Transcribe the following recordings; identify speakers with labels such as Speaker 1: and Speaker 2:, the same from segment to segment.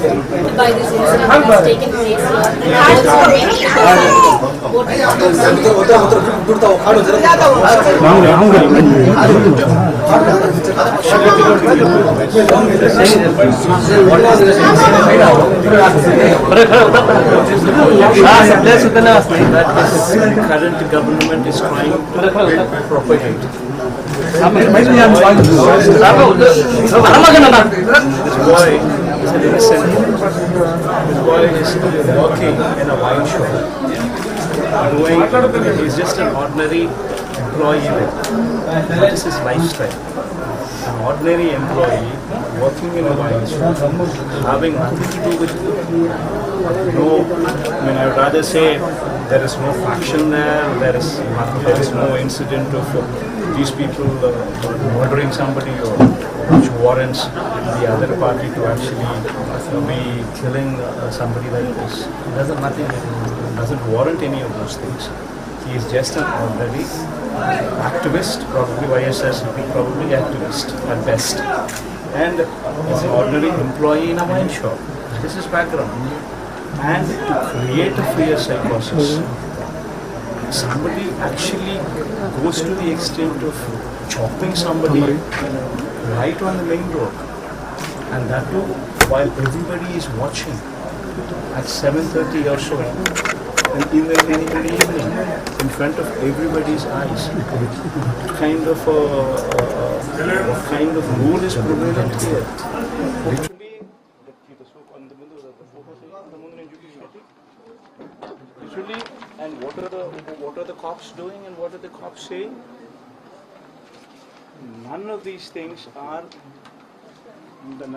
Speaker 1: by this incident that has taken place here. Also, many people are voting on this.
Speaker 2: Current government is trying to propagate. This boy is an innocent. This boy is working in a wine shop. He's just an ordinary employee there. What is his lifestyle? An ordinary employee working in a wine shop, having nothing to do with no. I mean, I would rather say there is no faction there. There is no incident of these people murdering somebody or which warrants the other party to actually be killing somebody like this. It doesn't warrant any of those things. He is just an ordinary activist, probably YSS, probably activist at best. And he's an ordinary employee in a wine shop. This is his background. And to create a fear psychosis, somebody actually goes to the extent of chopping somebody right on the main road, and that too while everybody is watching at 7:30 or so in the evening, in front of everybody's eyes. What kind of rule is prevalent here? Literally, and what are the cops doing and what are the cops saying? None of these things are.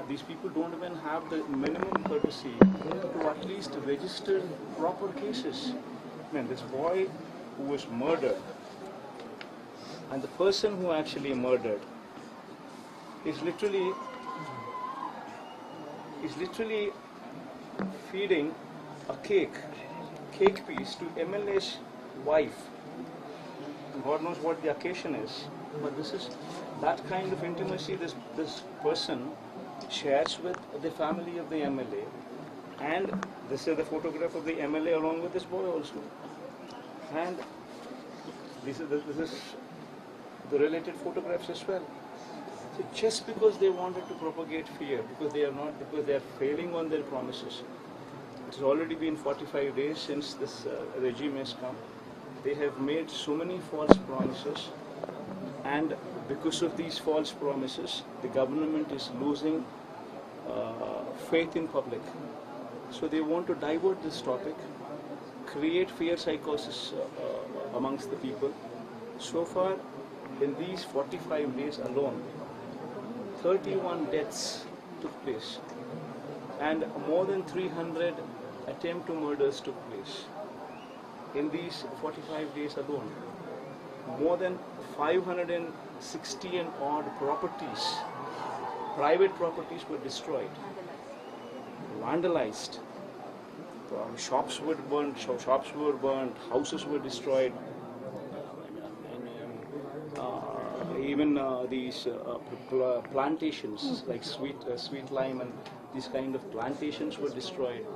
Speaker 2: These people don't even have the minimum courtesy to at least register proper cases. Man, this boy who was murdered, and the person who actually murdered is literally feeding a cake piece to MLA's wife. God knows what the occasion is, but this is that kind of intimacy this person shares with the family of the MLA, and this is the photograph of the MLA along with this boy also, and this is the related photographs as well. So just because they wanted to propagate fear, because they are failing on their promises. It's already been 45 days since this regime has come. They have made so many false promises, and because of these false promises, the government is losing faith in public. So they want to divert this topic, create fear psychosis amongst the people. So far, in these 45 days alone, 31 deaths took place, and more than 300 attempt to murders took place. In these 45 days alone, more than 560 and odd properties, private properties were destroyed, vandalized. Shops were burnt, houses were destroyed. Even these plantations like sweet lime and these kind of plantations were destroyed.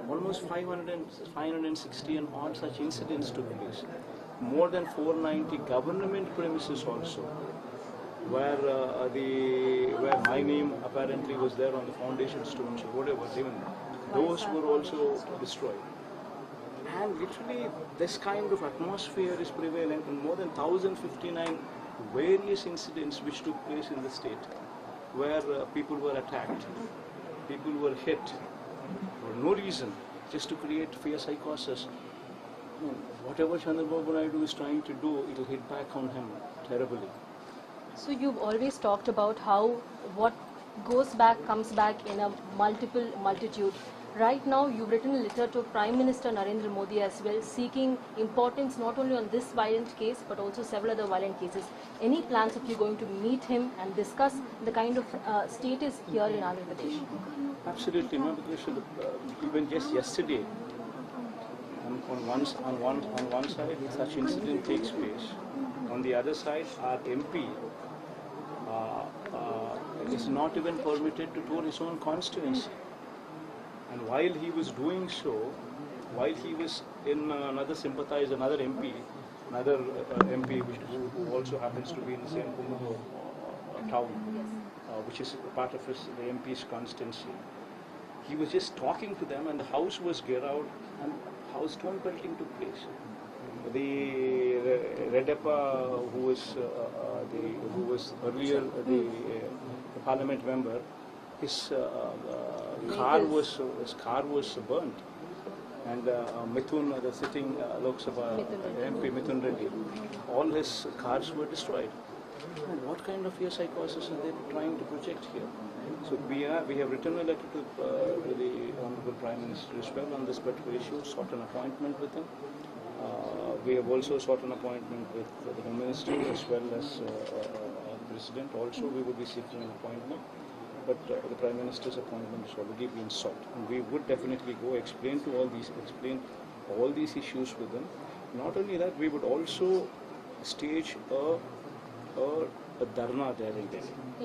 Speaker 2: Almost 560 and odd such incidents took place. More than 490 government premises also, where my name apparently was there on the foundation stones or whatever, even those were also destroyed. And literally this kind of atmosphere is prevalent in more than 1059 various incidents which took place in the state, where people were attacked, people were hit for no reason, just to create fear psychosis. Whatever Chandrababu Naidu is trying to do, it will hit back on him terribly.
Speaker 1: So you've always talked about how what goes back comes back in a multitude. Right now, you've written a letter to Prime Minister Narendra Modi as well, seeking importance not only on this violent case, but also several other violent cases. Any plans of you going to meet him and discuss the kind of status here in Andhra Pradesh?
Speaker 2: Absolutely, no, because even just yesterday, on one side, such incident takes place. On the other side, our MP is not even permitted to tour his own constituency. And while he was doing so, while he was in another sympathizer, another MP, who also happens to be in the same town, which is part of the MP's constituency, he was just talking to them, and the house was geared and house stone pelting took place. The Reddy, who was earlier the parliament member, his car was burnt, and Mithun, the sitting Lok Sabha MP Mithun Reddy, all his cars were destroyed. And what kind of psychosis are they trying to project here? So we have written a letter to the Honorable Prime Minister as well on this particular issue, sought an appointment with him. We have also sought an appointment with the Home Minister as well as the President. Also, we would be seeking an appointment, but the Prime Minister's appointment has already been sought, and we would definitely go explain all these issues with them. Not only that, we would also stage a dharna there in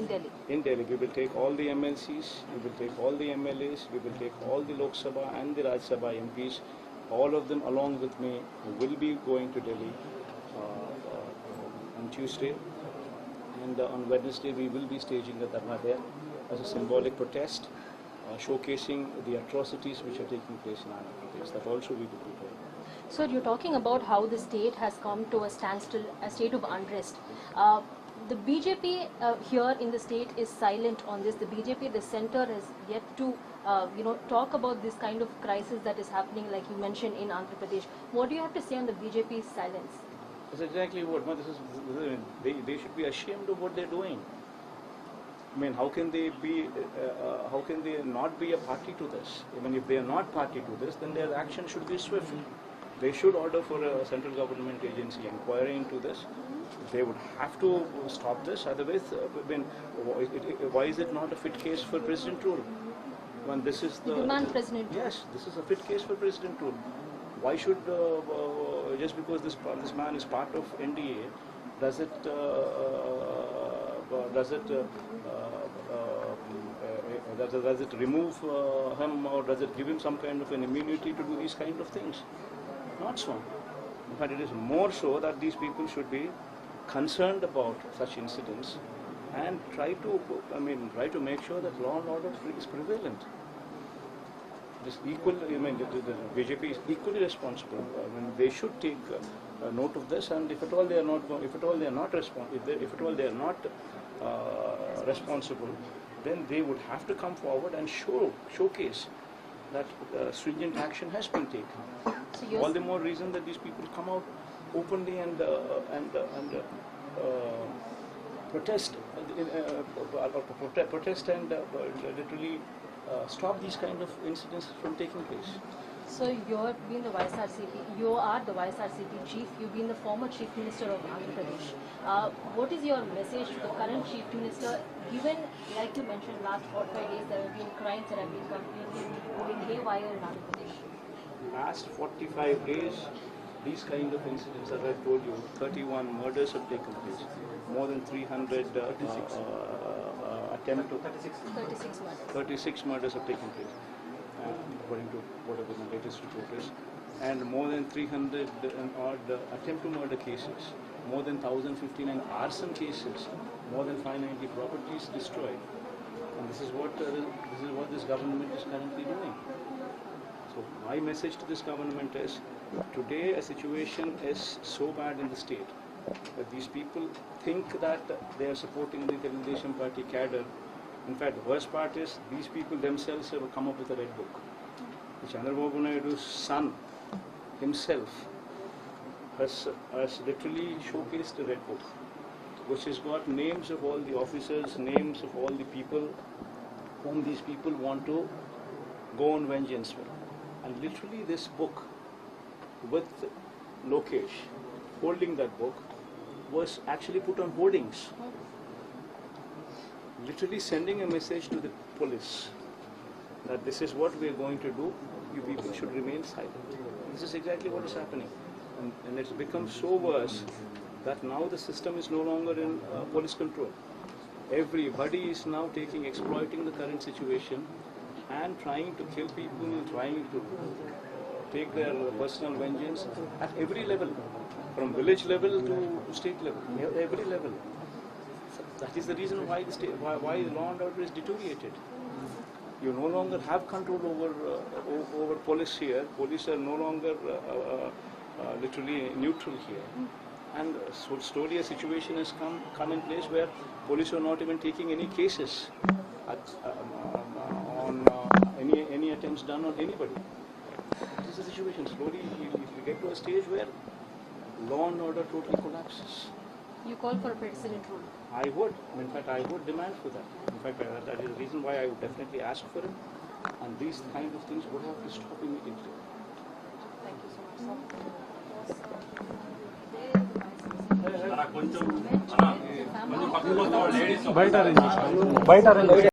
Speaker 2: Delhi. In Delhi, we will take all the MLCs, we will take all the MLAs, we will take all the Lok Sabha and the Rajya Sabha MPs. All of them along with me will be going to Delhi on Tuesday, and on Wednesday we will be staging a dharna there as a symbolic protest, showcasing the atrocities which are taking place in Andhra Pradesh. That also we will be doing.
Speaker 1: So you're talking about how the state has come to a standstill, a state of unrest. The BJP here in the state is silent on this. The BJP, the centre, has yet to talk about this kind of crisis that is happening, like you mentioned, in Andhra Pradesh. What do you have to say on the BJP's silence?
Speaker 2: That's exactly what. They should be ashamed of what they're doing. I mean, how can they not be a party to this? Even if they are not party to this, then their action should be swift. They should order for a central government agency inquiry into this. They would have to stop this. Otherwise, why is it not a fit case for president rule? When this is the
Speaker 1: demand president.
Speaker 2: Yes, this is a fit case for president rule. Why should just because this man is part of NDA, does it remove him, or does it give him some kind of an immunity to do these kind of things? Not so. In fact, it is more so that these people should be concerned about such incidents and try to make sure that law and order is prevalent. The BJP is equally responsible. They should take note of this, and if at all they are not responsible, then they would have to come forward and showcase that stringent action has been taken. So all the more reason that these people come out openly and protest and literally stop these kind of incidents from taking place.
Speaker 1: So you've been the you are the YSRCP chief, you've been the former chief minister of Andhra Pradesh. What is your message to the current chief minister, given, like you mentioned, last 45 days there have been crimes that have been completely going haywire in Andhra Pradesh?
Speaker 2: Last 45 days, these kind of incidents, as I told you, 31 murders have taken place, more than 300 36 murders have taken place, according to whatever the latest report is, and more than 300 and odd attempt to murder cases, more than 1,059 arson cases, more than 590 properties destroyed. And this is what this government is currently doing. So my message to this government is, today a situation is so bad in the state that these people think that they are supporting the Telangana party cadre. In fact, the worst part is these people themselves have come up with a red book. Chandrababu Naidu's son himself has literally showcased a red book, which has got names of all the officers, names of all the people whom these people want to go on vengeance with. And literally this book, with Lokesh holding that book, was actually put on hoardings, literally sending a message to the police that this is what we are going to do, you people should remain silent. This is exactly what is happening. And it's become so worse that now the system is no longer in police control. Everybody is now exploiting the current situation and trying to kill people, trying to take their personal vengeance at every level, from village level to state level, every level. That is the reason why why law and order is deteriorated. You no longer have control over police here. Police are no longer literally neutral here. And so slowly a situation has come in place where police are not even taking any cases on any attempts done on anybody. This is the situation. Slowly you get to a stage where law and order totally collapses.
Speaker 1: You call for a president rule.
Speaker 2: I would. In fact, I would demand for that. In fact, that is the reason why I would definitely ask for it. And these kind of things would have to stop immediately.
Speaker 1: Thank you so much, sir.
Speaker 3: బయట